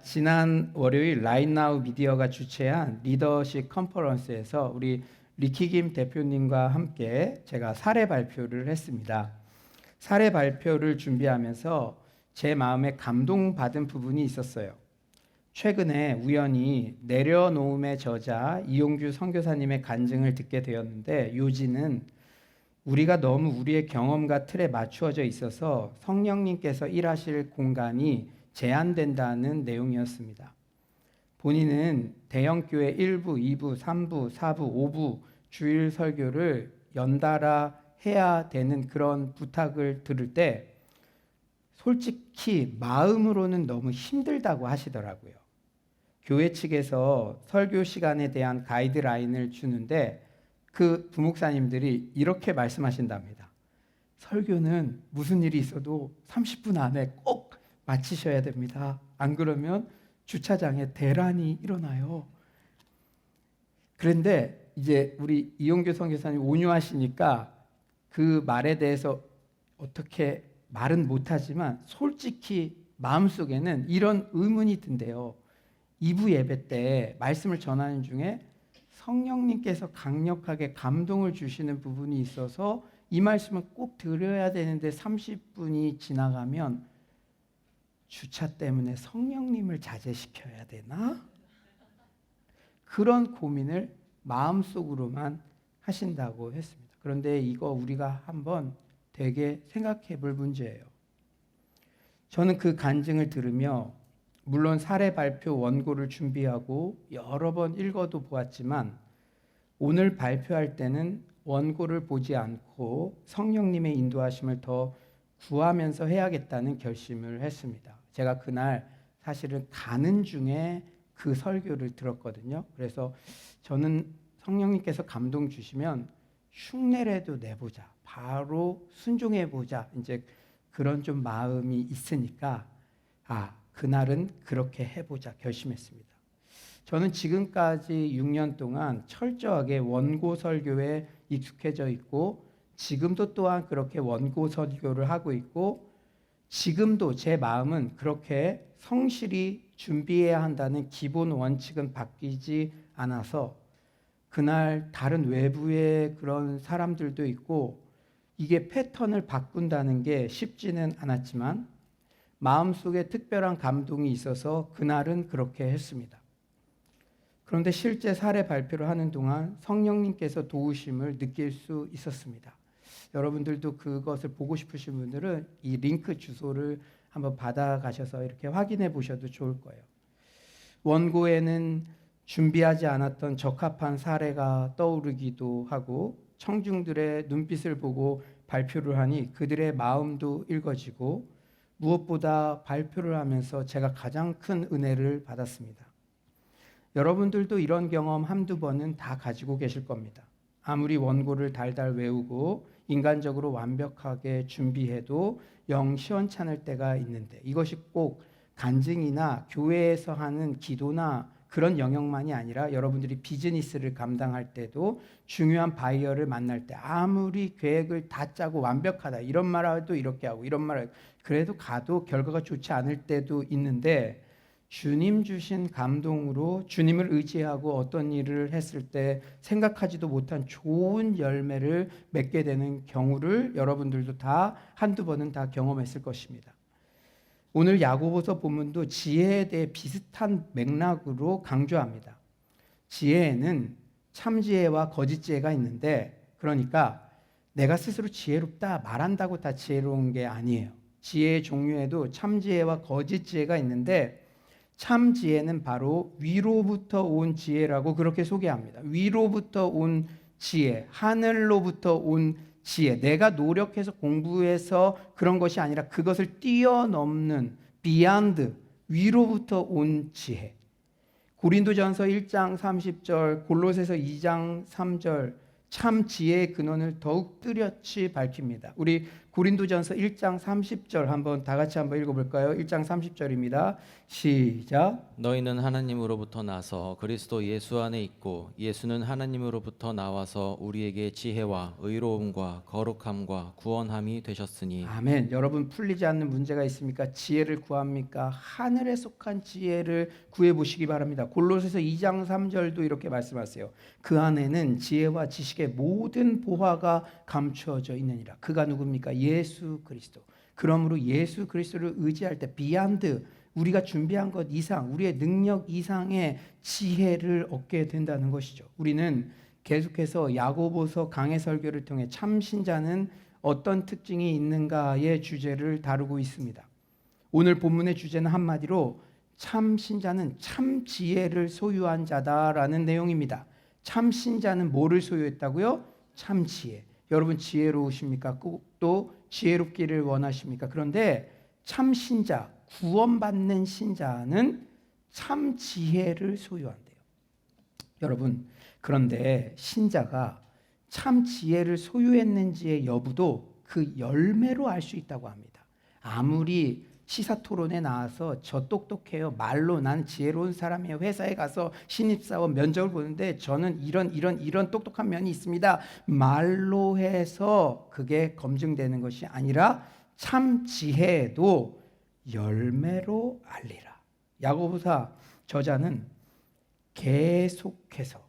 지난 월요일 라인나우 미디어가 주최한 리더십 컨퍼런스에서 우리 리키김 대표님과 함께 제가 사례 발표를 했습니다. 사례 발표를 준비하면서 제 마음에 감동받은 부분이 있었어요. 최근에 우연히 내려놓음의 저자 이용규 선교사님의 간증을 듣게 되었는데, 요지는 우리가 너무 우리의 경험과 틀에 맞추어져 있어서 성령님께서 일하실 공간이 제한된다는 내용이었습니다. 본인은 대형교회 1부, 2부, 3부, 4부, 5부 주일 설교를 연달아 해야 되는 그런 부탁을 들을 때 솔직히 마음으로는 너무 힘들다고 하시더라고요. 교회 측에서 설교 시간에 대한 가이드라인을 주는데 그 부목사님들이 이렇게 말씀하신답니다. 설교는 무슨 일이 있어도 30분 안에 꼭 마치셔야 됩니다. 안 그러면 주차장에 대란이 일어나요. 그런데 이제 우리 이용규 선교사님 온유하시니까 그 말에 대해서 어떻게 말은 못하지만 솔직히 마음속에는 이런 의문이 든대요. 2부 예배 때 말씀을 전하는 중에 성령님께서 강력하게 감동을 주시는 부분이 있어서 이 말씀은 꼭 들어야 되는데 30분이 지나가면 주차 때문에 성령님을 자제시켜야 되나? 그런 고민을 마음속으로만 하신다고 했습니다. 그런데 이거 우리가 한번 되게 생각해 볼 문제예요. 저는 그 간증을 들으며 물론 사례 발표 원고를 준비하고 여러 번 읽어도 보았지만 오늘 발표할 때는 원고를 보지 않고 성령님의 인도하심을 더 구하면서 해야겠다는 결심을 했습니다. 제가 그날 사실은 가는 중에 그 설교를 들었거든요. 그래서 저는 성령님께서 감동 주시면 흉내라도 내보자, 바로 순종해보자, 이제 그런 좀 마음이 있으니까 그날은 그렇게 해보자 결심했습니다. 저는 지금까지 6년 동안 철저하게 원고 설교에 익숙해져 있고 지금도 또한 그렇게 원고 설교를 하고 있고 지금도 제 마음은 그렇게 성실히 준비해야 한다는 기본 원칙은 바뀌지 않아서 그날 다른 외부의 그런 사람들도 있고 이게 패턴을 바꾼다는 게 쉽지는 않았지만 마음속에 특별한 감동이 있어서 그날은 그렇게 했습니다. 그런데 실제 사례 발표를 하는 동안 성령님께서 도우심을 느낄 수 있었습니다. 여러분들도 그것을 보고 싶으신 분들은 이 링크 주소를 한번 받아가셔서 이렇게 확인해 보셔도 좋을 거예요. 원고에는 준비하지 않았던 적합한 사례가 떠오르기도 하고 청중들의 눈빛을 보고 발표를 하니 그들의 마음도 읽어지고 무엇보다 발표를 하면서 제가 가장 큰 은혜를 받았습니다. 여러분들도 이런 경험 한두 번은 다 가지고 계실 겁니다. 아무리 원고를 달달 외우고 인간적으로 완벽하게 준비해도 영 시원찮을 때가 있는데 이것이 꼭 간증이나 교회에서 하는 기도나 그런 영역만이 아니라 여러분들이 비즈니스를 감당할 때도 중요한 바이어를 만날 때 아무리 계획을 다 짜고 완벽하다 이런 말도 이렇게 하고 이런 말을 그래도 가도 결과가 좋지 않을 때도 있는데 주님 주신 감동으로 주님을 의지하고 어떤 일을 했을 때 생각하지도 못한 좋은 열매를 맺게 되는 경우를 여러분들도 다 한두 번은 다 경험했을 것입니다. 오늘 야고보서 본문도 지혜에 대해 비슷한 맥락으로 강조합니다. 지혜에는 참지혜와 거짓지혜가 있는데 그러니까 내가 스스로 지혜롭다 말한다고 다 지혜로운 게 아니에요. 지혜의 종류에도 참지혜와 거짓지혜가 있는데 참지혜는 바로 위로부터 온 지혜라고 그렇게 소개합니다. 위로부터 온 지혜, 하늘로부터 온 지혜, 내가 노력해서 공부해서 그런 것이 아니라 그것을 뛰어넘는 beyond, 위로부터 온 지혜. 고린도전서 1장 30절, 골로새서 2장 3절 참 지혜의 근원을 더욱 뚜렷이 밝힙니다. 우리 고린도전서 1장 30절 한번 다 같이 한번 읽어볼까요? 1장 30절입니다. 시작. 너희는 하나님으로부터 나서 그리스도 예수 안에 있고 예수는 하나님으로부터 나와서 우리에게 지혜와 의로움과 거룩함과 구원함이 되셨으니. 아멘. 여러분 풀리지 않는 문제가 있습니까? 지혜를 구합니까? 하늘에 속한 지혜를 구해보시기 바랍니다. 골로새서 2장 3절도 이렇게 말씀하세요. 그 안에는 지혜와 지식의 모든 보화가 감추어져 있느니라. 그가 누굽니까? 예수 그리스도. 그러므로 예수 그리스도를 의지할 때 비안드 우리가 준비한 것 이상, 우리의 능력 이상의 지혜를 얻게 된다는 것이죠. 우리는 계속해서 야고보서 강해 설교를 통해 참 신자는 어떤 특징이 있는가의 주제를 다루고 있습니다. 오늘 본문의 주제는 한마디로 참 신자는 참 지혜를 소유한 자다라는 내용입니다. 참 신자는 뭐를 소유했다고요? 참 지혜. 여러분 지혜로우십니까? 또 지혜롭기를 원하십니까? 그런데 참 신자, 구원받는 신자는 참 지혜를 소유한대요. 여러분, 그런데 신자가 참 지혜를 소유했는지의 여부도 그 열매로 알 수 있다고 합니다. 아무리 시사토론에 나와서 저 똑똑해요. 말로 난 지혜로운 사람이에요. 회사에 가서 신입사원 면접을 보는데 저는 이런 똑똑한 면이 있습니다. 말로 해서 그게 검증되는 것이 아니라 참 지혜도 열매로 알리라. 야고보서 저자는 계속해서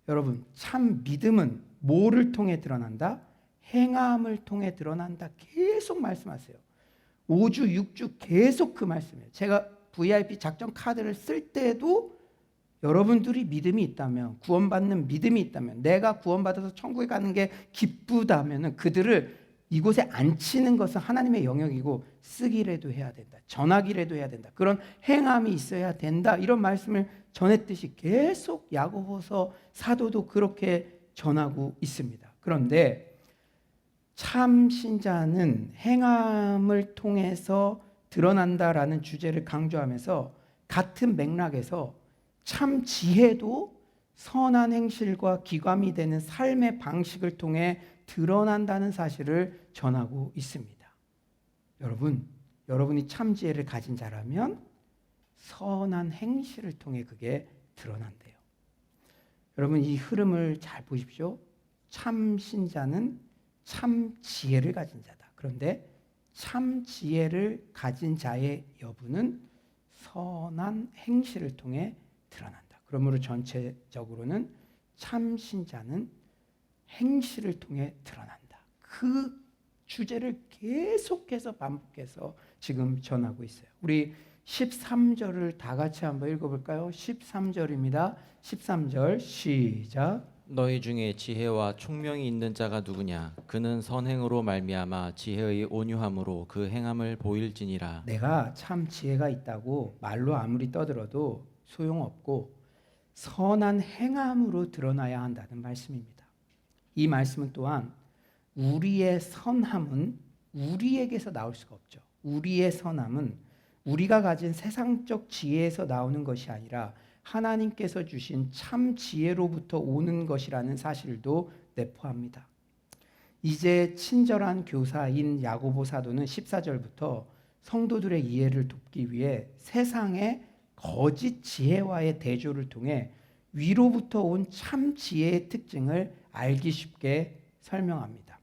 여러분 참 믿음은 뭐를 통해 드러난다? 행함을 통해 드러난다. 계속 말씀하세요. 5주, 6주 계속 그 말씀이에요. 제가 VIP 작전 카드를 쓸 때도 여러분들이 믿음이 있다면, 구원받는 믿음이 있다면, 내가 구원받아서 천국에 가는 게 기쁘다면 그들을 이곳에 앉히는 것은 하나님의 영역이고 쓰기라도 해야 된다. 전하기라도 해야 된다. 그런 행함이 있어야 된다. 이런 말씀을 전했듯이 계속 야고보서 사도도 그렇게 전하고 있습니다. 그런데 참 신자는 행함을 통해서 드러난다라는 주제를 강조하면서 같은 맥락에서 참 지혜도 선한 행실과 기감이 되는 삶의 방식을 통해 드러난다는 사실을 전하고 있습니다. 여러분이 참 지혜를 가진 자라면 선한 행실을 통해 그게 드러난대요. 여러분 이 흐름을 잘 보십시오. 참 신자는 참 지혜를 가진 자다. 그런데 참 지혜를 가진 자의 여부는 선한 행실을 통해 드러난다. 그러므로 전체적으로는 참 신자는 행실을 통해 드러난다. 그 주제를 계속해서 반복해서 지금 전하고 있어요. 우리 13절을 다 같이 한번 읽어볼까요? 13절입니다. 13절 시작. 너희 중에 지혜와 총명이 있는 자가 누구냐? 그는 선행으로 말미암아 지혜의 온유함으로 그 행함을 보일지니라. 내가 참 지혜가 있다고 말로 아무리 떠들어도 소용없고 선한 행함으로 드러나야 한다는 말씀입니다. 이 말씀은 또한 우리의 선함은 우리에게서 나올 수가 없죠. 우리의 선함은 우리가 가진 세상적 지혜에서 나오는 것이 아니라 하나님께서 주신 참 지혜로부터 오는 것이라는 사실도 내포합니다. 이제 친절한 교사인 야고보 사도는 14절부터 성도들의 이해를 돕기 위해 세상의 거짓 지혜와의 대조를 통해 위로부터 온 참 지혜의 특징을 알기 쉽게 설명합니다.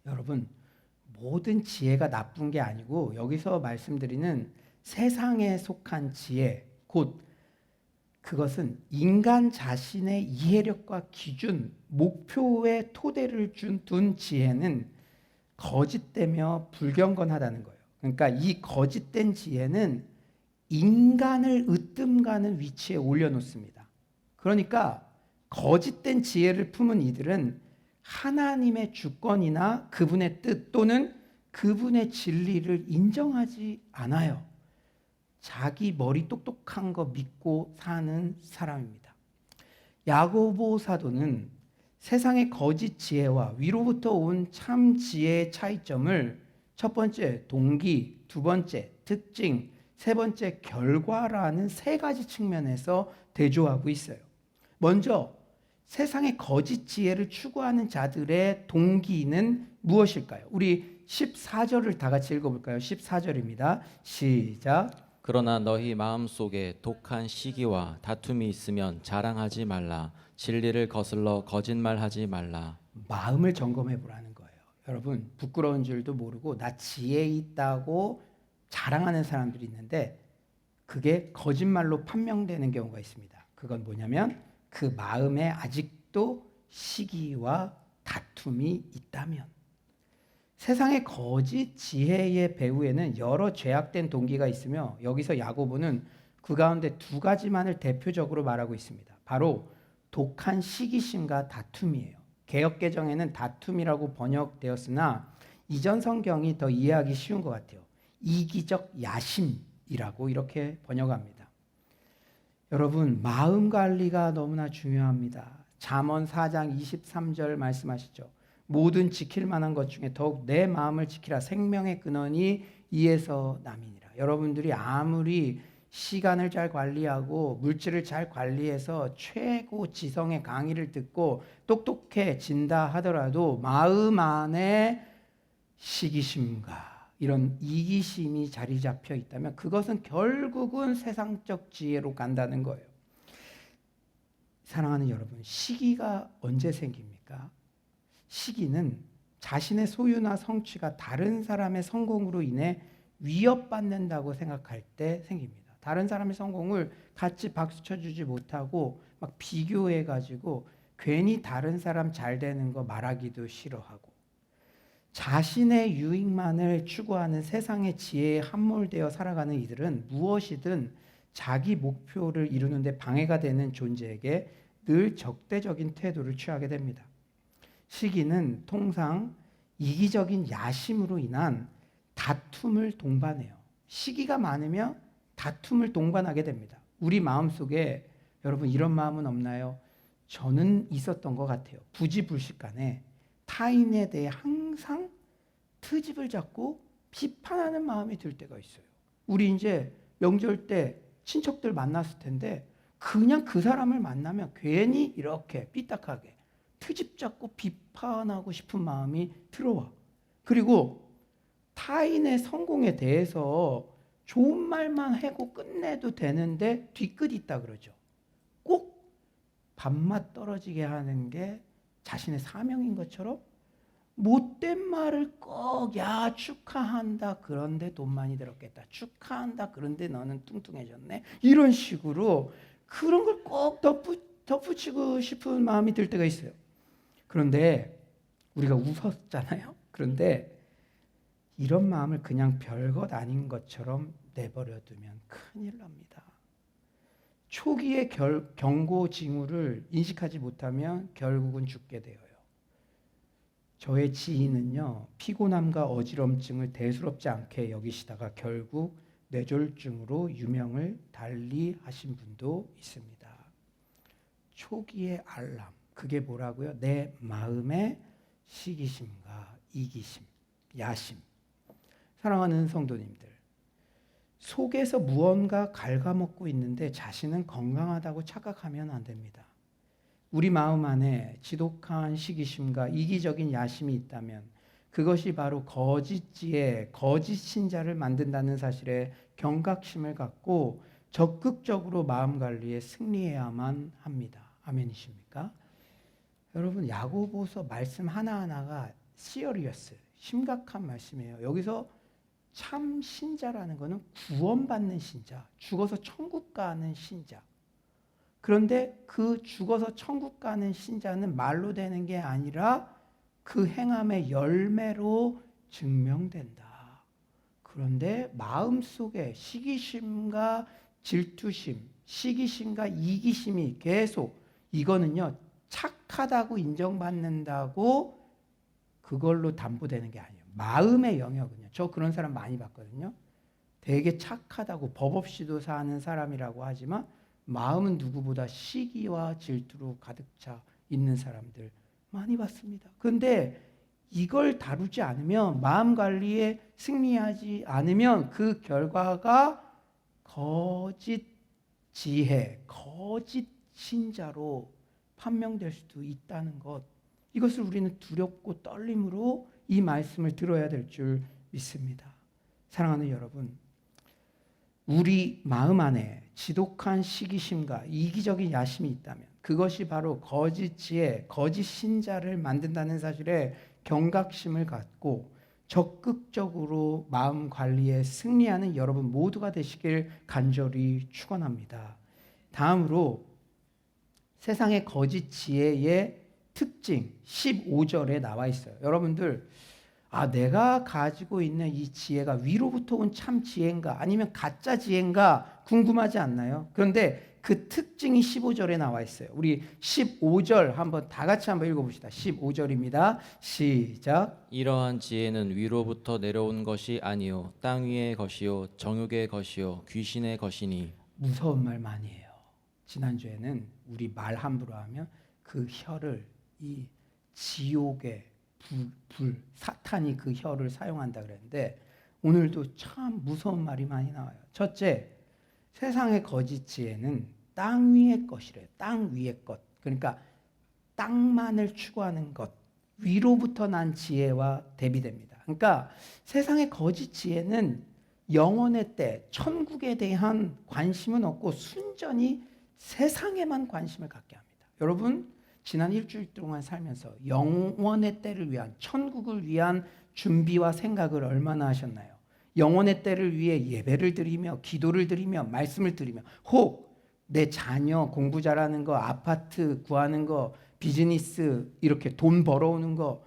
여러분, 모든 지혜가 나쁜 게 아니고 여기서 말씀드리는 세상에 속한 지혜, 곧 그것은 인간 자신의 이해력과 기준, 목표의 토대를 둔 지혜는 거짓되며 불경건하다는 거예요. 그러니까 이 거짓된 지혜는 인간을 으뜸가는 위치에 올려놓습니다. 그러니까 거짓된 지혜를 품은 이들은 하나님의 주권이나 그분의 뜻 또는 그분의 진리를 인정하지 않아요. 자기 머리 똑똑한 거 믿고 사는 사람입니다. 야고보 사도는 세상의 거짓 지혜와 위로부터 온 참 지혜의 차이점을 첫 번째 동기, 두 번째 특징, 세 번째 결과라는 세 가지 측면에서 대조하고 있어요. 먼저 세상의 거짓 지혜를 추구하는 자들의 동기는 무엇일까요? 우리 14절을 다 같이 읽어볼까요? 14절입니다. 시작. 그러나 너희 마음속에 독한 시기와 다툼이 있으면 자랑하지 말라. 진리를 거슬러 거짓말하지 말라. 마음을 점검해 보라는 거예요. 여러분, 부끄러운 줄도 모르고 나 지혜 있다고 자랑하는 사람들이 있는데 그게 거짓말로 판명되는 경우가 있습니다. 그건 뭐냐면 그 마음에 아직도 시기와 다툼이 있다면, 세상의 거짓 지혜의 배후에는 여러 죄악된 동기가 있으며 여기서 야고보는 그 가운데 두 가지만을 대표적으로 말하고 있습니다. 바로 독한 시기심과 다툼이에요. 개역개정에는 다툼이라고 번역되었으나 이전 성경이 더 이해하기 쉬운 것 같아요. 이기적 야심이라고 이렇게 번역합니다. 여러분, 마음 관리가 너무나 중요합니다. 잠언 4장 23절 말씀하시죠. 모든 지킬 만한 것 중에 더욱 내 마음을 지키라. 생명의 근원이 이에서 남이니라. 여러분들이 아무리 시간을 잘 관리하고 물질을 잘 관리해서 최고 지성의 강의를 듣고 똑똑해진다 하더라도 마음 안에 시기심과 이런 이기심이 자리 잡혀 있다면 그것은 결국은 세상적 지혜로 간다는 거예요. 사랑하는 여러분, 시기가 언제 생깁니까? 시기는 자신의 소유나 성취가 다른 사람의 성공으로 인해 위협받는다고 생각할 때 생깁니다. 다른 사람의 성공을 같이 박수 쳐주지 못하고 막 비교해가지고 괜히 다른 사람 잘 되는 거 말하기도 싫어하고, 자신의 유익만을 추구하는 세상의 지혜에 함몰되어 살아가는 이들은 무엇이든 자기 목표를 이루는 데 방해가 되는 존재에게 늘 적대적인 태도를 취하게 됩니다. 시기는 통상 이기적인 야심으로 인한 다툼을 동반해요. 시기가 많으면 다툼을 동반하게 됩니다. 우리 마음속에 여러분 이런 마음은 없나요? 저는 있었던 것 같아요. 부지불식간에 타인에 대해 항상 트집을 잡고 비판하는 마음이 들 때가 있어요. 우리 이제 명절 때 친척들 만났을 텐데 그냥 그 사람을 만나면 괜히 이렇게 삐딱하게 트집 잡고 비판하고 싶은 마음이 들어와. 그리고 타인의 성공에 대해서 좋은 말만 하고 끝내도 되는데 뒤끝 있다 그러죠. 꼭 밥맛 떨어지게 하는 게 자신의 사명인 것처럼 못된 말을 꼭 야 축하한다 그런데 돈 많이 들었겠다, 축하한다 그런데 너는 뚱뚱해졌네, 이런 식으로 그런 걸 꼭 덧붙이고 싶은 마음이 들 때가 있어요. 그런데 우리가 웃었잖아요. 그런데 이런 마음을 그냥 별것 아닌 것처럼 내버려 두면 큰일 납니다. 초기의 경고 징후를 인식하지 못하면 결국은 죽게 되어요. 저의 지인은요, 피곤함과 어지럼증을 대수롭지 않게 여기시다가 결국 뇌졸중으로 유명을 달리하신 분도 있습니다. 초기의 알람, 그게 뭐라고요? 내 마음의 시기심과 이기심, 야심. 사랑하는 성도님들, 속에서 무언가 갉아먹고 있는데 자신은 건강하다고 착각하면 안 됩니다. 우리 마음 안에 지독한 시기심과 이기적인 야심이 있다면 그것이 바로 거짓 지혜, 거짓 신자를 만든다는 사실에 경각심을 갖고 적극적으로 마음 관리에 승리해야만 합니다. 아멘이십니까? 여러분, 야고보서 말씀 하나하나가 시리어스, 심각한 말씀이에요. 여기서 참 신자라는 것은 구원받는 신자, 죽어서 천국 가는 신자. 그런데 그 죽어서 천국 가는 신자는 말로 되는 게 아니라 그 행함의 열매로 증명된다. 그런데 마음속에 시기심과 질투심, 시기심과 이기심이 계속, 이거는요 착하다고 인정받는다고 그걸로 담보되는 게 아니에요. 마음의 영역은요, 저 그런 사람 많이 봤거든요. 되게 착하다고 법 없이도 사는 사람이라고 하지만 마음은 누구보다 시기와 질투로 가득 차 있는 사람들 많이 봤습니다. 그런데 이걸 다루지 않으면, 마음 관리에 승리하지 않으면 그 결과가 거짓 지혜, 거짓 신자로 판명될 수도 있다는 것, 이것을 우리는 두렵고 떨림으로 이 말씀을 들어야 될 줄 믿습니다. 사랑하는 여러분, 우리 마음 안에 지독한 시기심과 이기적인 야심이 있다면 그것이 바로 거짓 지혜, 거짓 신자를 만든다는 사실에 경각심을 갖고 적극적으로 마음 관리에 승리하는 여러분 모두가 되시길 간절히 축원합니다. 다음으로 세상의 거짓 지혜의 특징 15절에 나와 있어요. 여러분들, 내가 가지고 있는 이 지혜가 위로부터 온 참 지혜인가 아니면 가짜 지혜인가 궁금하지 않나요? 그런데 그 특징이 15절에 나와 있어요. 우리 15절 한번 다 같이 한번 읽어봅시다. 15절입니다. 시작. 이러한 지혜는 위로부터 내려온 것이 아니요 땅 위의 것이요 정욕의 것이요 귀신의 것이니. 무서운 말 많이 해요. 지난주에는 우리 말 함부로 하면 그 혀를 이 지옥의 불, 사탄이 그 혀를 사용한다 그랬는데 오늘도 참 무서운 말이 많이 나와요. 첫째, 세상의 거짓 지혜는 땅 위의 것이래요. 땅 위의 것. 그러니까 땅만을 추구하는 것. 위로부터 난 지혜와 대비됩니다. 그러니까 세상의 거짓 지혜는 영혼의 때, 천국에 대한 관심은 없고 순전히 세상에만 관심을 갖게 합니다. 여러분, 지난 일주일 동안 살면서 영원의 때를 위한, 천국을 위한 준비와 생각을 얼마나 하셨나요? 영원의 때를 위해 예배를 드리며 기도를 드리며 말씀을 드리며 혹 내 자녀 공부 잘하는 거, 아파트 구하는 거, 비즈니스 이렇게 돈 벌어오는 거,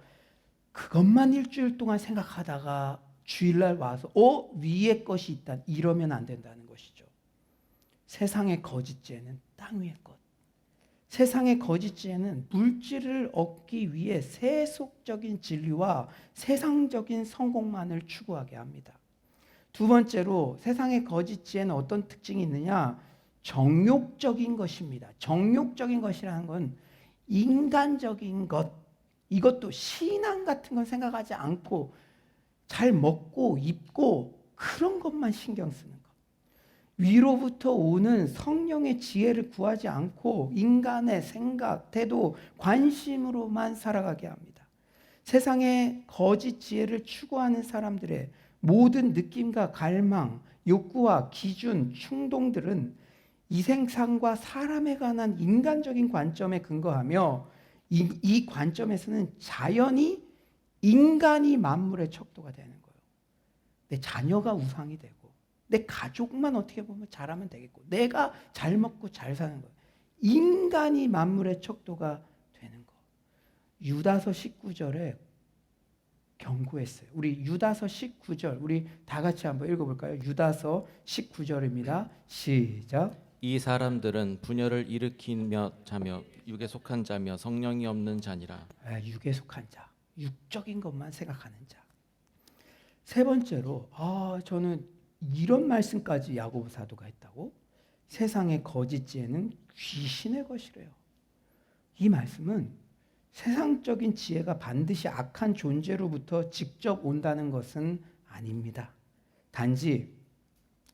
그것만 일주일 동안 생각하다가 주일날 와서 위에 것이 있다, 이러면 안 된다는 것이죠. 세상의 거짓죄는 땅 위의 것. 세상의 거짓죄는 물질을 얻기 위해 세속적인 진리와 세상적인 성공만을 추구하게 합니다. 두 번째로 세상의 거짓죄는 어떤 특징이 있느냐? 정욕적인 것입니다. 정욕적인 것이라는 건 인간적인 것, 이것도 신앙 같은 건 생각하지 않고 잘 먹고 입고 그런 것만 신경 쓰는 것. 위로부터 오는 성령의 지혜를 구하지 않고 인간의 생각, 태도, 관심으로만 살아가게 합니다. 세상의 거짓 지혜를 추구하는 사람들의 모든 느낌과 갈망, 욕구와 기준, 충동들은 이 세상과 사람에 관한 인간적인 관점에 근거하며 이 관점에서는 자연히 인간이 만물의 척도가 되는 거예요. 내 자녀가 우상이 되고 내 가족만 어떻게 보면 잘하면 되겠고 내가 잘 먹고 잘 사는 거예요. 인간이 만물의 척도가 되는 거. 유다서 19절에 경고했어요. 우리 유다서 19절 우리 다 같이 한번 읽어볼까요? 유다서 19절입니다. 시작. 이 사람들은 분열을 일으키며 자며 육에 속한 자며 성령이 없는 자니라. 육에 속한 자, 육적인 것만 생각하는 자. 세 번째로 저는 이런 말씀까지 야고보 사도가 했다고? 세상의 거짓 지혜는 귀신의 것이래요. 이 말씀은 세상적인 지혜가 반드시 악한 존재로부터 직접 온다는 것은 아닙니다. 단지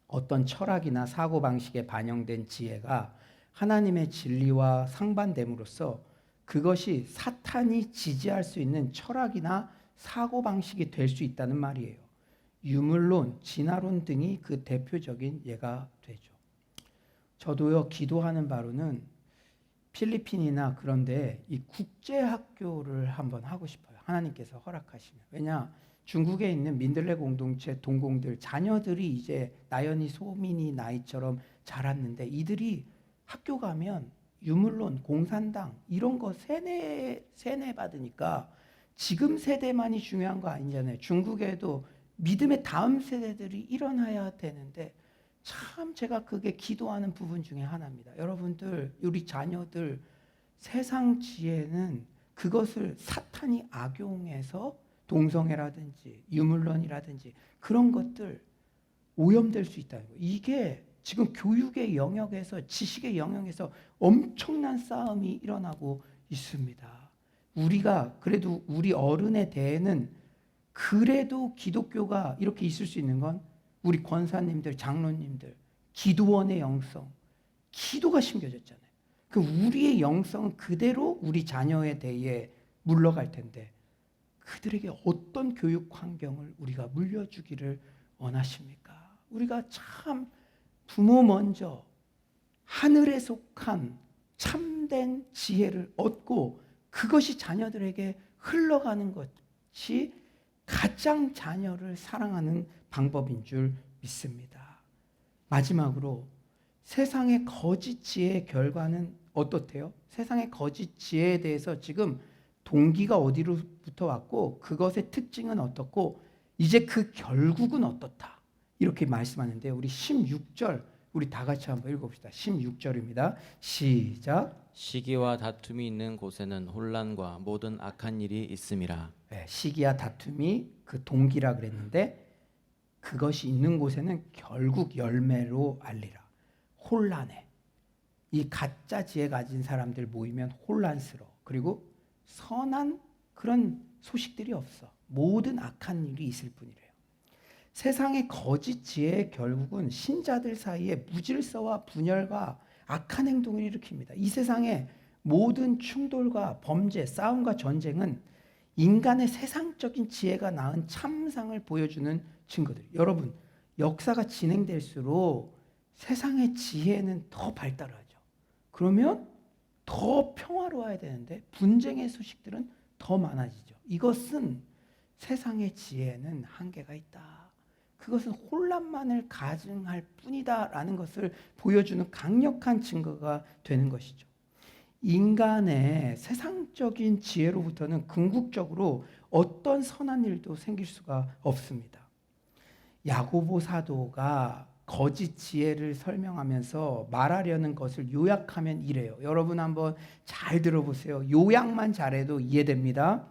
어떤 철학이나 사고방식에 반영된 지혜가 하나님의 진리와 상반됨으로써 그것이 사탄이 지지할 수 있는 철학이나 사고방식이 될 수 있다는 말이에요. 유물론, 진화론 등이 그 대표적인 예가 되죠. 저도요, 기도하는 바로는 필리핀이나 그런데 이 국제학교를 한번 하고 싶어요. 하나님께서 허락하시면. 왜냐? 중국에 있는 민들레 공동체 동공들 자녀들이 이제 나연이 소민이 나이처럼 자랐는데 이들이 학교 가면 유물론, 공산당 이런 거 세뇌 받으니까 지금 세대만이 중요한 거 아니잖아요. 중국에도 믿음의 다음 세대들이 일어나야 되는데 참 제가 그게 기도하는 부분 중에 하나입니다. 여러분들, 우리 자녀들 세상 지혜는 그것을 사탄이 악용해서 동성애라든지 유물론이라든지 그런 것들 오염될 수 있다는 거예요. 이게 지금 교육의 영역에서 지식의 영역에서 엄청난 싸움이 일어나고 있습니다. 우리가 그래도 우리 어른의 대에는 그래도 기독교가 이렇게 있을 수 있는 건 우리 권사님들, 장로님들, 기도원의 영성, 기도가 심겨졌잖아요. 그 우리의 영성은 그대로 우리 자녀에 대해 물러갈 텐데 그들에게 어떤 교육 환경을 우리가 물려주기를 원하십니까? 우리가 참 부모 먼저 하늘에 속한 참된 지혜를 얻고 그것이 자녀들에게 흘러가는 것이 가장 자녀를 사랑하는 방법인 줄 믿습니다. 마지막으로 세상의 거짓 지혜의 결과는 어떻대요? 세상의 거짓 지혜에 대해서 지금 동기가 어디로부터 왔고 그것의 특징은 어떻고 이제 그 결국은 어떻다. 이렇게 말씀하는데 우리 16절 우리 다 같이 한번 읽어봅시다. 16절입니다. 시작. 시기와 다툼이 있는 곳에는 혼란과 모든 악한 일이 있음이라. 네, 시기와 다툼이 그 동기라 그랬는데 그것이 있는 곳에는 결국 열매로 알리라. 혼란해. 이 가짜 지혜 가진 사람들 모이면 혼란스러워. 그리고 선한 그런 소식들이 없어. 모든 악한 일이 있을 뿐이래요. 세상의 거짓 지혜의 결국은 신자들 사이에 무질서와 분열과 악한 행동을 일으킵니다. 이 세상의 모든 충돌과 범죄, 싸움과 전쟁은 인간의 세상적인 지혜가 낳은 참상을 보여주는 증거들이에요. 여러분, 역사가 진행될수록 세상의 지혜는 더 발달하죠. 그러면 더 평화로워야 되는데 분쟁의 소식들은 더 많아지죠. 이것은 세상의 지혜는 한계가 있다. 그것은 혼란만을 가증할 뿐이다라는 것을 보여주는 강력한 증거가 되는 것이죠. 인간의 세상적인 지혜로부터는 궁극적으로 어떤 선한 일도 생길 수가 없습니다. 야고보 사도가 거짓 지혜를 설명하면서 말하려는 것을 요약하면 이래요. 여러분 한번 잘 들어보세요. 요약만 잘해도 이해됩니다.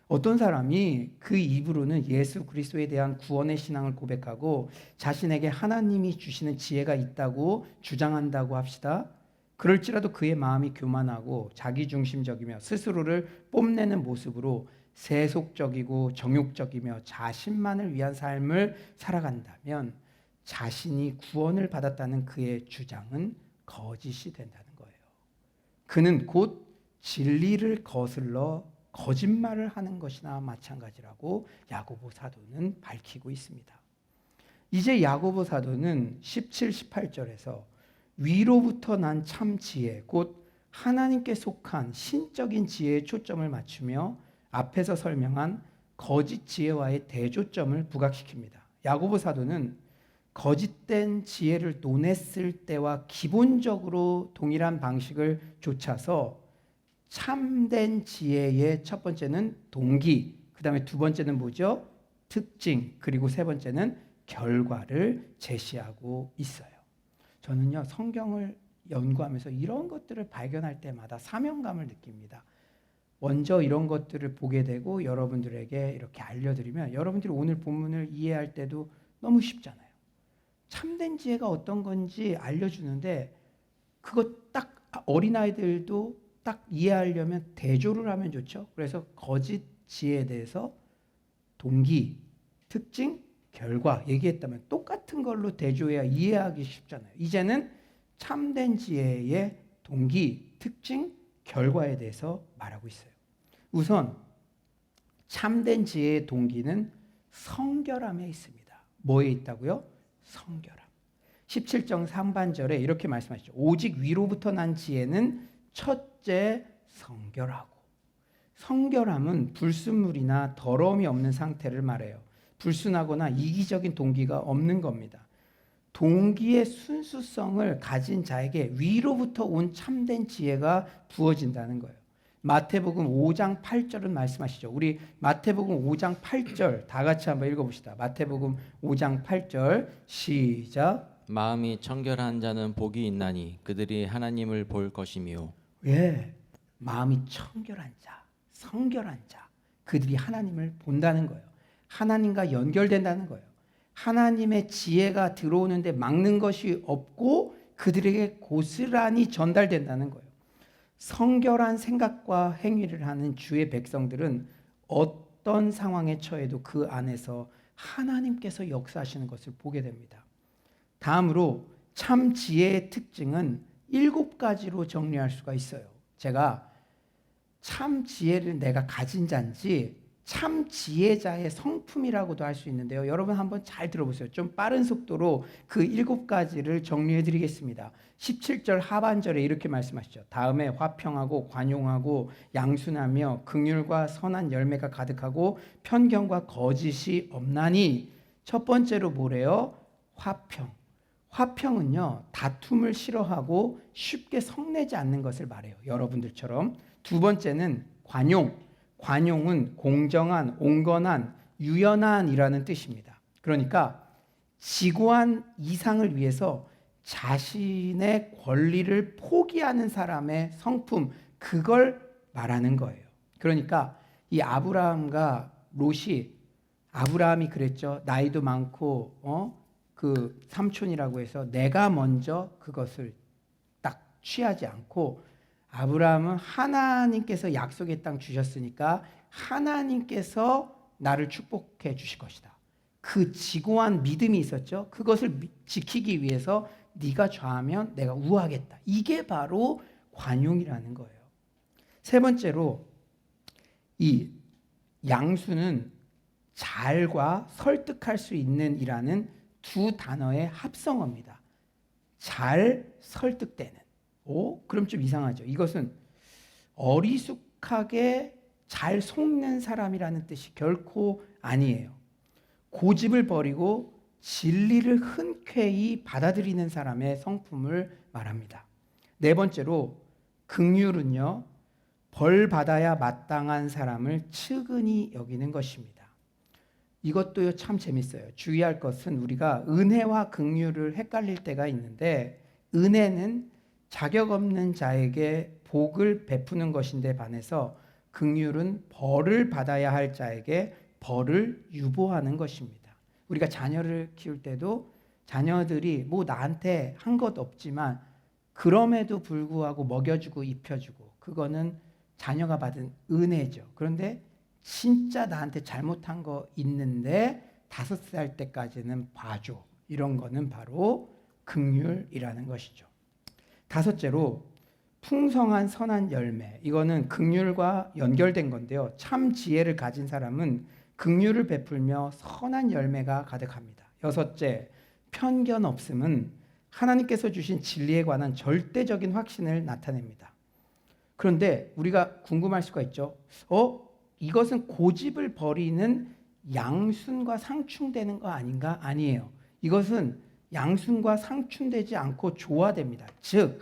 어떤 사람이 그 입으로는 예수 그리스도에 대한 구원의 신앙을 고백하고 자신에게 하나님이 주시는 지혜가 있다고 주장한다고 합시다. 그럴지라도 그의 마음이 교만하고 자기중심적이며 스스로를 뽐내는 모습으로 세속적이고 정욕적이며 자신만을 위한 삶을 살아간다면 자신이 구원을 받았다는 그의 주장은 거짓이 된다는 거예요. 그는 곧 진리를 거슬러 거짓말을 하는 것이나 마찬가지라고 야고보 사도는 밝히고 있습니다. 이제 야고보 사도는 17, 18절에서 위로부터 난 참 지혜, 곧 하나님께 속한 신적인 지혜에 초점을 맞추며 앞에서 설명한 거짓 지혜와의 대조점을 부각시킵니다. 야고보 사도는 거짓된 지혜를 논했을 때와 기본적으로 동일한 방식을 좇아서 참된 지혜의 첫 번째는 동기, 그 다음에 두 번째는 뭐죠? 특징, 그리고 세 번째는 결과를 제시하고 있어요. 저는요, 성경을 연구하면서 이런 것들을 발견할 때마다 사명감을 느낍니다. 먼저 이런 것들을 보게 되고 여러분들에게 이렇게 알려드리면 여러분들이 오늘 본문을 이해할 때도 너무 쉽잖아요. 참된 지혜가 어떤 건지 알려주는데 그거 딱 어린아이들도 딱 이해하려면 대조를 하면 좋죠. 그래서 거짓 지혜에 대해서 동기, 특징, 결과 얘기했다면 똑같은 걸로 대조해야 이해하기 쉽잖아요. 이제는 참된 지혜의 동기, 특징, 결과에 대해서 말하고 있어요. 우선 참된 지혜의 동기는 성결함에 있습니다. 뭐에 있다고요? 성결함. 17장 상반절에 이렇게 말씀하시죠. 오직 위로부터 난 지혜는 첫째 성결하고. 성결함은 불순물이나 더러움이 없는 상태를 말해요. 불순하거나 이기적인 동기가 없는 겁니다. 동기의 순수성을 가진 자에게 위로부터 온 참된 지혜가 부어진다는 거예요. 마태복음 5장 8절은 말씀하시죠. 우리 마태복음 5장 8절 다 같이 한번 읽어봅시다. 마태복음 5장 8절 시작. 마음이 청결한 자는 복이 있나니 그들이 하나님을 볼 것이며. 예, 마음이 청결한 자, 성결한 자, 그들이 하나님을 본다는 거예요. 하나님과 연결된다는 거예요. 하나님의 지혜가 들어오는데 막는 것이 없고 그들에게 고스란히 전달된다는 거예요. 성결한 생각과 행위를 하는 주의 백성들은 어떤 상황에 처해도 그 안에서 하나님께서 역사하시는 것을 보게 됩니다. 다음으로 참 지혜의 특징은 7가지로 정리할 수가 있어요. 제가 참 지혜를 내가 가진 자인지 참 지혜자의 성품이라고도 할 수 있는데요. 여러분 한번 잘 들어보세요. 좀 빠른 속도로 그 7가지를 정리해 드리겠습니다. 17절 하반절에 이렇게 말씀하시죠. 다음에 화평하고 관용하고 양순하며 긍휼과 선한 열매가 가득하고 편견과 거짓이 없나니. 첫 번째로 뭐래요? 화평. 화평은요, 다툼을 싫어하고 쉽게 성내지 않는 것을 말해요. 여러분들처럼. 두 번째는 관용. 관용은 공정한, 온건한, 유연한이라는 뜻입니다. 그러니까 지고한 이상을 위해서 자신의 권리를 포기하는 사람의 성품, 그걸 말하는 거예요. 그러니까 이 아브라함과 롯이, 아브라함이 그랬죠. 나이도 많고 그 삼촌이라고 해서 내가 먼저 그것을 딱 취하지 않고, 아브라함은 하나님께서 약속의 땅 주셨으니까 하나님께서 나를 축복해 주실 것이다. 그 지고한 믿음이 있었죠. 그것을 지키기 위해서 네가 좌하면 내가 우하겠다. 이게 바로 관용이라는 거예요. 세 번째로 이 양수는 잘과 설득할 수 있는 이라는 두 단어의 합성어입니다. 잘 설득되는. 그럼 좀 이상하죠. 이것은 어리숙하게 잘 속는 사람이라는 뜻이 결코 아니에요. 고집을 버리고 진리를 흔쾌히 받아들이는 사람의 성품을 말합니다. 네 번째로 긍휼은요, 벌 받아야 마땅한 사람을 측은히 여기는 것입니다. 이것도요 참 재밌어요. 주의할 것은 우리가 은혜와 긍휼을 헷갈릴 때가 있는데, 은혜는 자격 없는 자에게 복을 베푸는 것인데 반해서 긍휼은 벌을 받아야 할 자에게 벌을 유보하는 것입니다. 우리가 자녀를 키울 때도 자녀들이 뭐 나한테 한 것 없지만 그럼에도 불구하고 먹여주고 입혀주고, 그거는 자녀가 받은 은혜죠. 그런데 진짜 나한테 잘못한 거 있는데 5살 때까지는 봐줘. 이런 거는 바로 긍휼이라는 것이죠. 다섯째로 풍성한 선한 열매. 이거는 긍휼과 연결된 건데요. 참 지혜를 가진 사람은 긍휼을 베풀며 선한 열매가 가득합니다. 여섯째, 편견 없음은 하나님께서 주신 진리에 관한 절대적인 확신을 나타냅니다. 그런데 우리가 궁금할 수가 있죠. 이것은 고집을 버리는 양순과 상충되는 거 아닌가? 아니에요. 이것은 양순과 상충되지 않고 조화됩니다. 즉,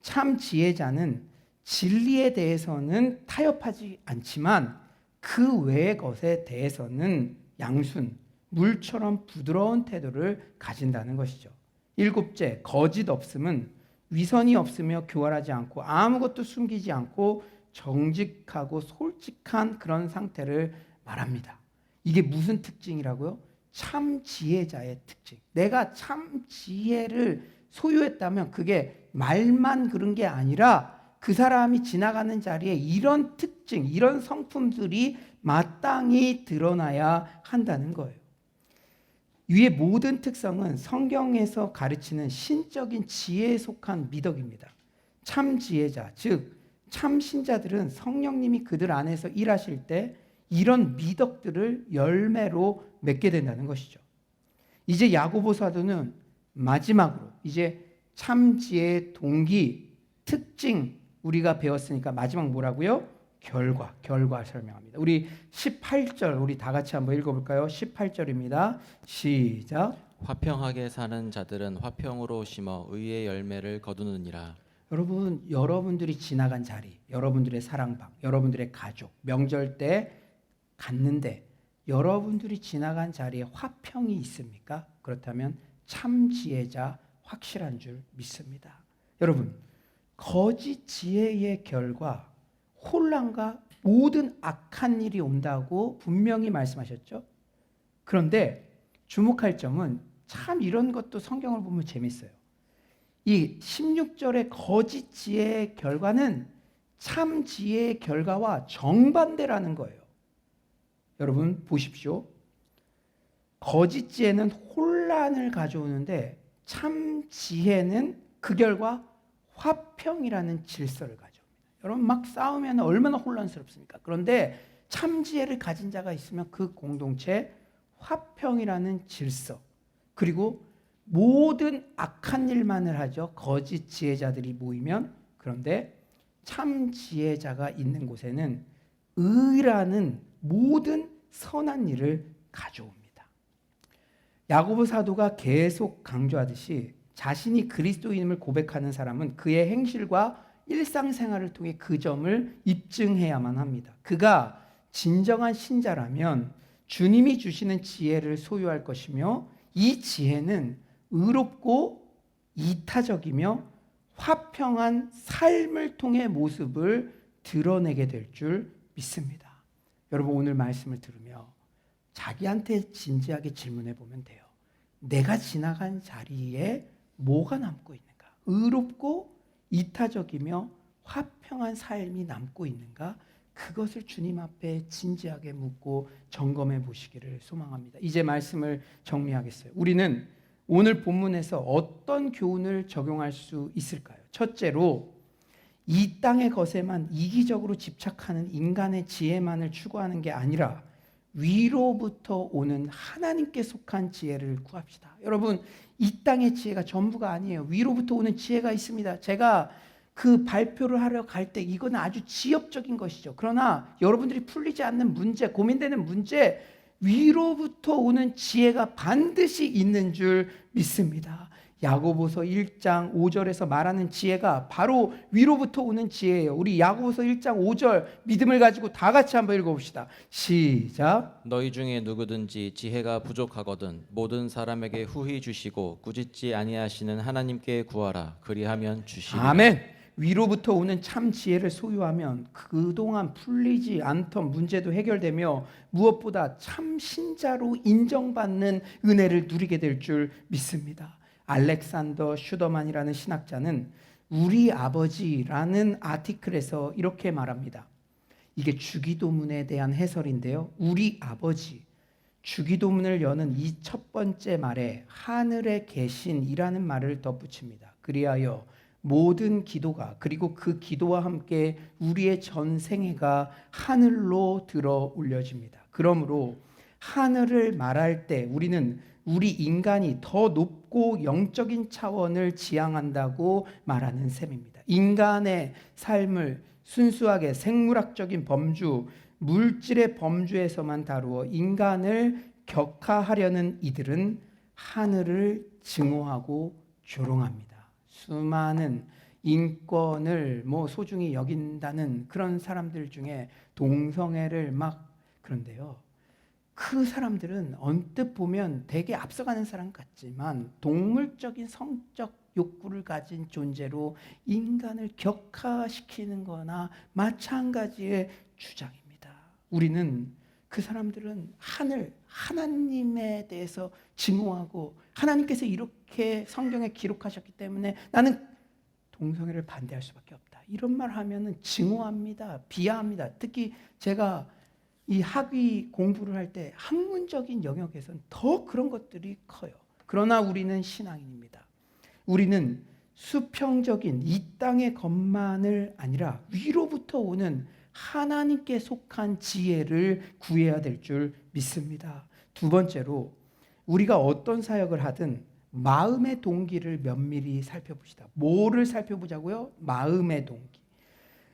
참 지혜자는 진리에 대해서는 타협하지 않지만 그 외의 것에 대해서는 양순, 물처럼 부드러운 태도를 가진다는 것이죠. 일곱째, 거짓 없음은 위선이 없으며 교활하지 않고 아무것도 숨기지 않고 정직하고 솔직한 그런 상태를 말합니다. 이게 무슨 특징이라고요? 참 지혜자의 특징. 내가 참 지혜를 소유했다면 그게 말만 그런 게 아니라 그 사람이 지나가는 자리에 이런 특징, 이런 성품들이 마땅히 드러나야 한다는 거예요. 위의 모든 특성은 성경에서 가르치는 신적인 지혜에 속한 미덕입니다. 참 지혜자, 즉 참 신자들은 성령님이 그들 안에서 일하실 때 이런 미덕들을 열매로 맺게 된다는 것이죠. 이제 야고보 사도는 마지막으로 이제 참 지혜의 동기, 특징 우리가 배웠으니까 마지막 뭐라고요? 결과 설명합니다. 우리 18절 우리 다 같이 한번 읽어볼까요? 18절입니다. 시작. 화평하게 사는 자들은 화평으로 심어 의의 열매를 거두느니라. 여러분, 여러분들이 지나간 자리, 여러분들의 사랑방, 여러분들의 가족, 명절 때 갔는데 여러분들이 지나간 자리에 화평이 있습니까? 그렇다면 참 지혜자 확실한 줄 믿습니다. 여러분, 거짓 지혜의 결과 혼란과 모든 악한 일이 온다고 분명히 말씀하셨죠. 그런데 주목할 점은 참 이런 것도 성경을 보면 재밌어요. 이 16절의 거짓 지혜의 결과는 참 지혜의 결과와 정반대라는 거예요. 여러분 보십시오. 거짓 지혜는 혼란을 가져오는데 참 지혜는 그 결과 화평이라는 질서를 가져옵니다. 여러분 막 싸우면 얼마나 혼란스럽습니까? 그런데 참 지혜를 가진 자가 있으면 그 공동체 화평이라는 질서, 그리고 모든 악한 일만을 하죠. 거짓 지혜자들이 모이면. 그런데 참 지혜자가 있는 곳에는 의라는 모든 선한 일을 가져옵니다. 야고보 사도가 계속 강조하듯이 자신이 그리스도인임을 고백하는 사람은 그의 행실과 일상생활을 통해 그 점을 입증해야만 합니다. 그가 진정한 신자라면 주님이 주시는 지혜를 소유할 것이며 이 지혜는 의롭고 이타적이며 화평한 삶을 통해 모습을 드러내게 될 줄 믿습니다. 여러분 오늘 말씀을 들으며 자기한테 진지하게 질문해 보면 돼요. 내가 지나간 자리에 뭐가 남고 있는가? 의롭고 이타적이며 화평한 삶이 남고 있는가? 그것을 주님 앞에 진지하게 묻고 점검해 보시기를 소망합니다. 이제 말씀을 정리하겠어요. 우리는 오늘 본문에서 어떤 교훈을 적용할 수 있을까요? 첫째로 이 땅의 것에만 이기적으로 집착하는 인간의 지혜만을 추구하는 게 아니라 위로부터 오는 하나님께 속한 지혜를 구합시다. 여러분 이 땅의 지혜가 전부가 아니에요. 위로부터 오는 지혜가 있습니다. 제가 그 발표를 하러 갈 때 이건 아주 지엽적인 것이죠. 그러나 여러분들이 풀리지 않는 문제, 고민되는 문제, 위로부터 오는 지혜가 반드시 있는 줄 믿습니다. 야고보서 1장 5절에서 말하는 지혜가 바로 위로부터 오는 지혜예요. 우리 야고보서 1장 5절 믿음을 가지고 다 같이 한번 읽어봅시다. 시작. 너희 중에 누구든지 지혜가 부족하거든 모든 사람에게 후히 주시고 꾸짖지 아니하시는 하나님께 구하라. 그리하면 주시리라. 아멘. 위로부터 오는 참 지혜를 소유하면 그동안 풀리지 않던 문제도 해결되며 무엇보다 참 신자로 인정받는 은혜를 누리게 될 줄 믿습니다. 알렉산더 슈더만이라는 신학자는 우리 아버지라는 아티클에서 이렇게 말합니다. 이게 주기도문에 대한 해설인데요. 우리 아버지, 주기도문을 여는 이 첫 번째 말에 하늘에 계신이라는 말을 덧붙입니다. 그리하여 모든 기도가 그리고 그 기도와 함께 우리의 전생애가 하늘로 들어 올려집니다. 그러므로 하늘을 말할 때 우리는 우리 인간이 더 높고 영적인 차원을 지향한다고 말하는 셈입니다. 인간의 삶을 순수하게 생물학적인 범주, 물질의 범주에서만 다루어 인간을 격하하려는 이들은 하늘을 증오하고 조롱합니다. 수많은 인권을 소중히 여긴다는 그런 사람들 중에 동성애를 그런데요. 그 사람들은 언뜻 보면 되게 앞서가는 사람 같지만 동물적인 성적 욕구를 가진 존재로 인간을 격하시키는 거나 마찬가지의 주장입니다. 우리는 그 사람들은 하나님에 대해서 증오하고 하나님께서 이렇게 성경에 기록하셨기 때문에 나는 동성애를 반대할 수밖에 없다. 이런 말 하면은 증오합니다. 비하합니다. 특히 제가 이 학위 공부를 할 때 학문적인 영역에서는 더 그런 것들이 커요. 그러나 우리는 신앙인입니다. 우리는 수평적인 이 땅의 것만을 아니라 위로부터 오는 하나님께 속한 지혜를 구해야 될 줄 믿습니다. 두 번째로 우리가 어떤 사역을 하든 마음의 동기를 면밀히 살펴봅시다. 뭐를 살펴보자고요? 마음의 동기.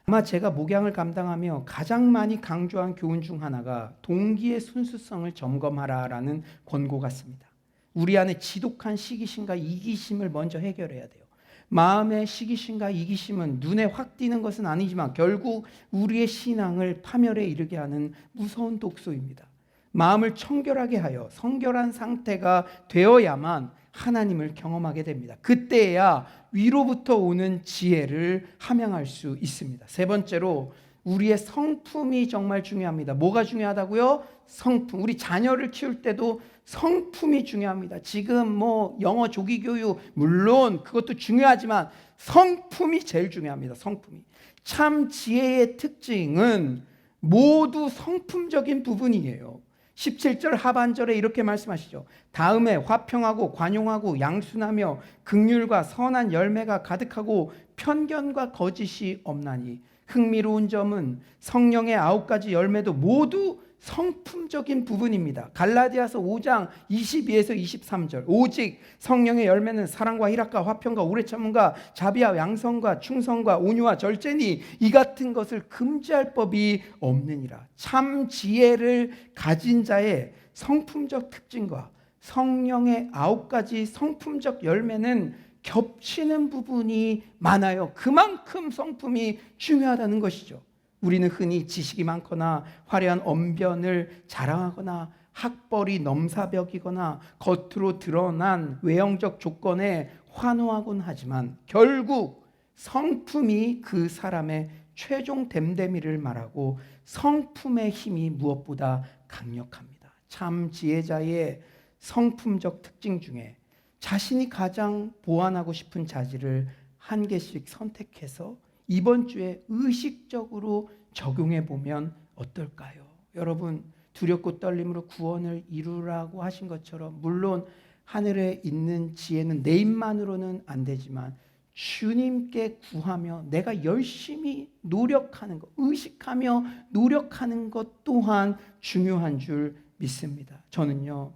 아마 제가 목양을 감당하며 가장 많이 강조한 교훈 중 하나가 동기의 순수성을 점검하라라는 권고 같습니다. 우리 안에 지독한 시기심과 이기심을 먼저 해결해야 돼요. 마음의 시기심과 이기심은 눈에 확 띄는 것은 아니지만 결국 우리의 신앙을 파멸에 이르게 하는 무서운 독소입니다. 마음을 청결하게 하여 성결한 상태가 되어야만 하나님을 경험하게 됩니다. 그때야 위로부터 오는 지혜를 함양할 수 있습니다. 세 번째로 우리의 성품이 정말 중요합니다. 뭐가 중요하다고요? 성품. 우리 자녀를 키울 때도 성품이 중요합니다. 지금 영어 조기 교육 물론 그것도 중요하지만 성품이 제일 중요합니다. 성품이. 참 지혜의 특징은 모두 성품적인 부분이에요. 17절 하반절에 이렇게 말씀하시죠. 다음에 화평하고 관용하고 양순하며 긍휼과 선한 열매가 가득하고 편견과 거짓이 없나니. 흥미로운 점은 성령의 9가지 열매도 모두 성품적인 부분입니다. 갈라디아서 5장 22에서 23절. 오직 성령의 열매는 사랑과 희락과 화평과 오래 참음과 자비와 양성과 충성과 온유와 절제니 이 같은 것을 금지할 법이 없느니라. 참 지혜를 가진 자의 성품적 특징과 성령의 9가지 성품적 열매는 겹치는 부분이 많아요. 그만큼 성품이 중요하다는 것이죠. 우리는 흔히 지식이 많거나 화려한 언변을 자랑하거나 학벌이 넘사벽이거나 겉으로 드러난 외형적 조건에 환호하곤 하지만 결국 성품이 그 사람의 최종 됨됨이를 말하고 성품의 힘이 무엇보다 강력합니다. 참 지혜자의 성품적 특징 중에 자신이 가장 보완하고 싶은 자질을 한 개씩 선택해서 이번 주에 의식적으로 적용해 보면 어떨까요? 여러분, 두렵고 떨림으로 구원을 이루라고 하신 것처럼 물론 하늘에 있는 지혜는 내 힘만으로는 안 되지만 주님께 구하며 내가 열심히 노력하는 것, 의식하며 노력하는 것 또한 중요한 줄 믿습니다. 저는요,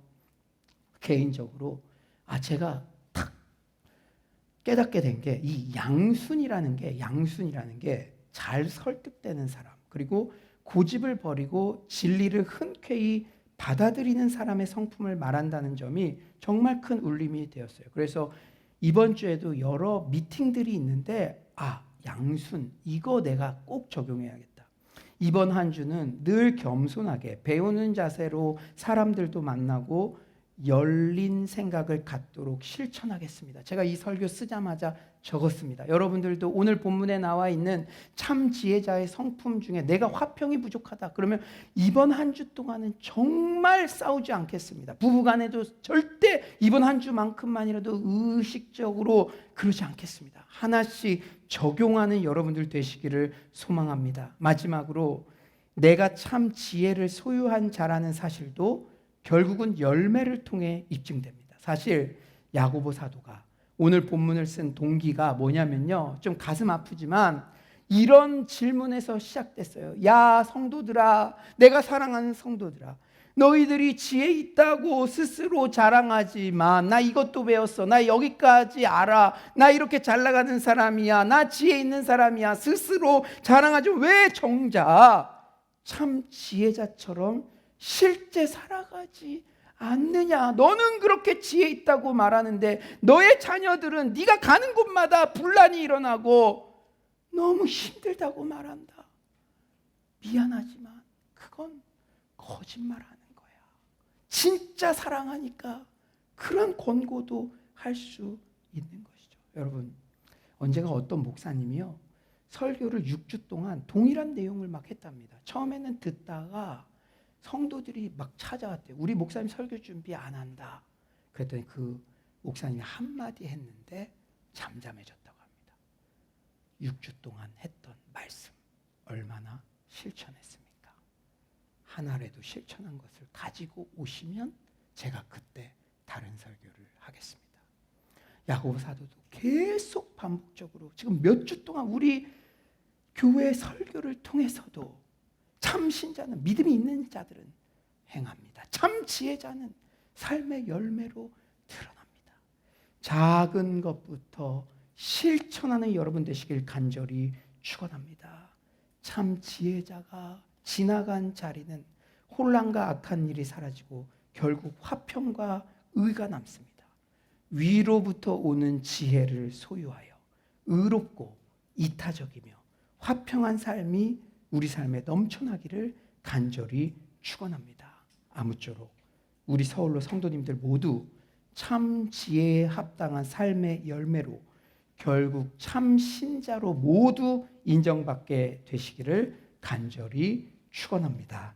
개인적으로 제가 탁 깨닫게 된 게 이 양순이라는 게 잘 설득되는 사람, 그리고 고집을 버리고 진리를 흔쾌히 받아들이는 사람의 성품을 말한다는 점이 정말 큰 울림이 되었어요. 그래서 이번 주에도 여러 미팅들이 있는데 양순 이거 내가 꼭 적용해야겠다. 이번 한 주는 늘 겸손하게 배우는 자세로 사람들도 만나고 열린 생각을 갖도록 실천하겠습니다. 제가 이 설교 쓰자마자 적었습니다. 여러분들도 오늘 본문에 나와 있는 참 지혜자의 성품 중에 내가 화평이 부족하다 그러면 이번 한 주 동안은 정말 싸우지 않겠습니다. 부부간에도 절대 이번 한 주만큼만이라도 의식적으로 그러지 않겠습니다. 하나씩 적용하는 여러분들 되시기를 소망합니다. 마지막으로 내가 참 지혜를 소유한 자라는 사실도 결국은 열매를 통해 입증됩니다. 사실 야고보 사도가 오늘 본문을 쓴 동기가 뭐냐면요, 좀 가슴 아프지만 이런 질문에서 시작됐어요. 야 성도들아, 내가 사랑하는 성도들아, 너희들이 지혜 있다고 스스로 자랑하지만 나 이것도 배웠어, 나 여기까지 알아, 나 이렇게 잘 나가는 사람이야, 나 지혜 있는 사람이야 스스로 자랑하지 왜 정작 참 지혜자처럼 실제 살아가지 않느냐? 너는 그렇게 지혜 있다고 말하는데 너의 자녀들은 네가 가는 곳마다 분란이 일어나고 너무 힘들다고 말한다. 미안하지만 그건 거짓말하는 거야. 진짜 사랑하니까 그런 권고도 할 수 있는 것이죠. 여러분, 언젠가 어떤 목사님이요 설교를 6주 동안 동일한 내용을 막 했답니다. 처음에는 듣다가 성도들이 막 찾아왔대요. 우리 목사님 설교 준비 안 한다. 그랬더니 그 목사님이 한마디 했는데 잠잠해졌다고 합니다. 6주 동안 했던 말씀 얼마나 실천했습니까? 하나라도 실천한 것을 가지고 오시면 제가 그때 다른 설교를 하겠습니다. 야고보 사도도 계속 반복적으로 지금 몇 주 동안 우리 교회 설교를 통해서도 참 신자는, 믿음이 있는 자들은 행합니다. 참 지혜자는 삶의 열매로 드러납니다. 작은 것부터 실천하는 여러분 되시길 간절히 축원합니다. 참 지혜자가 지나간 자리는 혼란과 악한 일이 사라지고 결국 화평과 의가 남습니다. 위로부터 오는 지혜를 소유하여 의롭고 이타적이며 화평한 삶이 우리 삶에 넘쳐나기를 간절히 축원합니다. 아무쪼록 우리 서울로 성도님들 모두 참 지혜에 합당한 삶의 열매로 결국 참 신자로 모두 인정받게 되시기를 간절히 축원합니다.